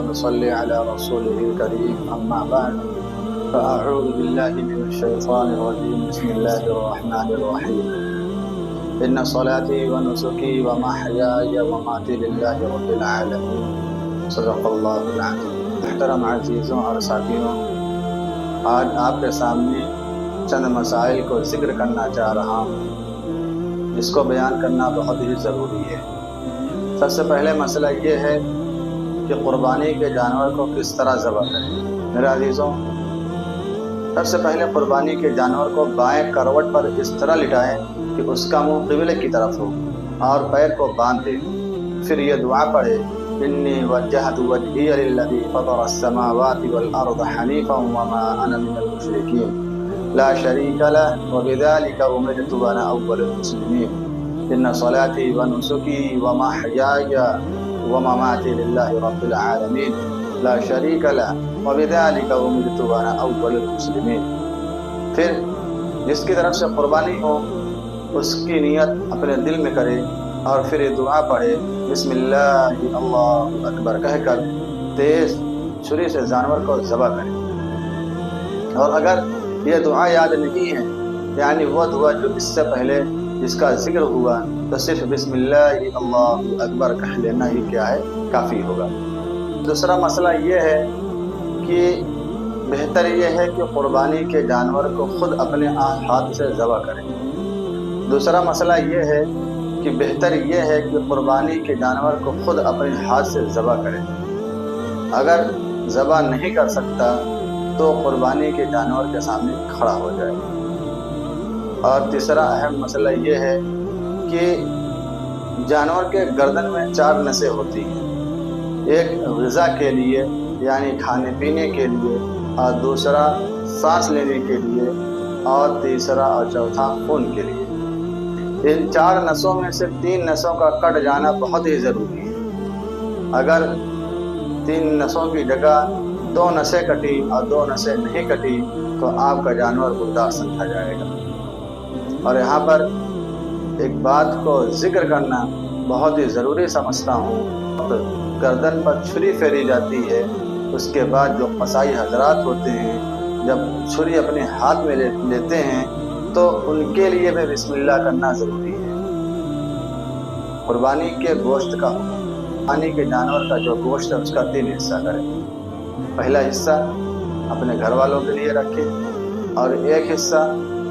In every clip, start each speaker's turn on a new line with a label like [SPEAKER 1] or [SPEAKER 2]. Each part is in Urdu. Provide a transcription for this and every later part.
[SPEAKER 1] ونصلي على رسوله الكريم أما بعد فأعوذ بالله من الشيطان الرجيم بسم الله الرحمن الرحيم إن صلاتي ونسكي ومحياي ومماتي لله رب العالمين صدق اللہ العظیم۔ محترم عزیزوں اور ساتھیوں، آج آپ کے سامنے چند مسائل کو ذکر کرنا چاہ رہا ہوں جس کو بیان کرنا بہت ہی ضروری ہے۔ سب سے پہلے مسئلہ یہ ہے کہ قربانی کے جانور کو کس طرح ذبح کریں۔ میرے عزیزوں، سب سے پہلے قربانی کے جانور کو بائیں کروٹ پر اس طرح لٹائیں کہ اس کا منہ قبلے کی طرف ہو اور پیر کو باندھ دیں۔ پھر یہ دعا پڑھے: انی وجہت وجہی للذی فطر السماوات والارض حنیفا وما انا من المشرکین لا شریک لہ وبذلک امرت وانا اول المسلمین ان صلاتی ونسکی ومحیای ومماتی للہ رب العالمین لا شریک لہ وبذلک امرت وانا اول المسلمین۔ پھر جس کی طرف سے قربانی ہو اس کی نیت اپنے دل میں کرے اور پھر یہ دعا پڑھے: بسم اللہ اللہ اکبر کہہ کر تیز چھری سے جانور کو ذبح کرے۔ اور اگر یہ دعا یاد نہیں ہے، یعنی وہ دعا جو اس سے پہلے جس کا ذکر ہوا، تو صرف بسم اللہ اللہ اکبر کہہ لینا ہی کیا ہے، کافی ہوگا۔ دوسرا مسئلہ یہ ہے کہ بہتر یہ ہے کہ قربانی کے جانور کو خود اپنے ہاتھ سے ذبح کریں۔ دوسرا مسئلہ یہ ہے کہ بہتر یہ ہے کہ قربانی کے جانور کو خود اپنے ہاتھ سے ذبح کرے۔ اگر ذبح نہیں کر سکتا تو قربانی کے جانور کے سامنے کھڑا ہو جائے۔ اور تیسرا اہم مسئلہ یہ ہے کہ جانور کے گردن میں 4 نسیں ہوتی ہیں، ایک غذا کے لیے یعنی کھانے پینے کے لیے، اور دوسرا سانس لینے کے لیے، اور تیسرا اور چوتھا خون کے لیے۔ ان 4 نسوں میں سے 3 نسوں کا کٹ جانا بہت ہی ضروری ہے۔ اگر 3 نسوں کی جگہ 2 نسیں کٹی اور 2 نسیں نہیں کٹی تو آپ کا جانور مردار سمجھا جائے گا۔ اور یہاں پر ایک بات کو ذکر کرنا بہت ہی ضروری سمجھتا ہوں، گردن پر چھری پھیری جاتی ہے، اس کے بعد جو قصائی حضرات ہوتے ہیں جب چھری اپنے ہاتھ میں لیتے ہیں تو ان کے لیے بھی بسم اللہ کرنا ضروری ہے۔ قربانی کے گوشت کا قربانی کے جانور کا جو گوشت ہے اس کا 3 حصہ کریں۔ پہلا حصہ اپنے گھر والوں کے لیے رکھیں، اور 1 حصہ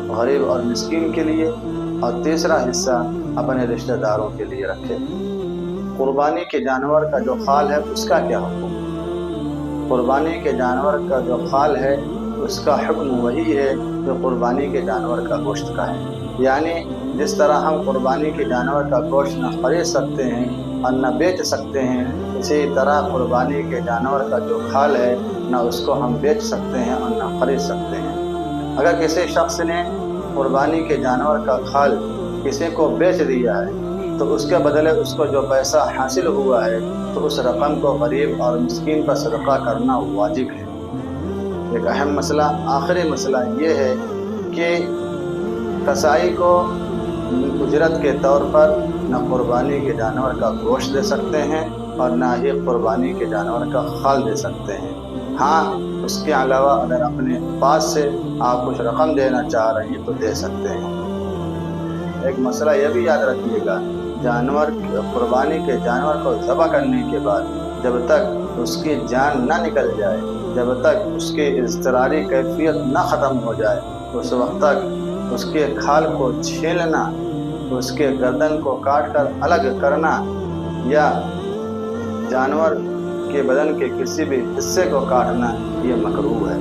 [SPEAKER 1] غریب اور مسکین کے لیے، اور تیسرا حصہ اپنے رشتہ داروں کے لیے رکھیں۔ قربانی کے جانور کا جو خال ہے اس کا کیا حکم؟ قربانی کے جانور کا جو خال ہے اس کا حکم وہی ہے جو قربانی کے جانور کا گوشت کا ہے۔ یعنی جس طرح ہم قربانی کے جانور کا گوشت نہ خرید سکتے ہیں اور نہ بیچ سکتے ہیں، اسی طرح قربانی کے جانور کا جو خال ہے نہ اس کو ہم بیچ سکتے ہیں اور نہ خرید سکتے ہیں۔ اگر کسی شخص نے قربانی کے جانور کا خال کسی کو بیچ دیا ہے تو اس کے بدلے اس کو جو پیسہ حاصل ہوا ہے تو اس رقم کو غریب اور مسکین پر صدقہ کرنا واجب ہے۔ ایک اہم مسئلہ، آخری مسئلہ یہ ہے کہ قصائی کو اجرت کے طور پر نہ قربانی کے جانور کا گوشت دے سکتے ہیں اور نہ ہی قربانی کے جانور کا خال دے سکتے ہیں۔ ہاں، اس کے علاوہ اگر اپنے پاس سے آپ کچھ رقم دینا چاہ رہے ہیں تو دے سکتے ہیں۔ ایک مسئلہ یہ بھی یاد رکھیے گا، قربانی کے جانور کو ذبح کرنے کے بعد جب تک اس کی جان نہ نکل جائے، جب تک اس کی اضطراری کیفیت نہ ختم ہو جائے، اس وقت تک اس کے کھال کو چھیلنا، اس کے گردن کو کاٹ کر الگ کرنا یا جانور کے بدن کے کسی بھی حصے کو کاٹنا یہ مکروہ ہے۔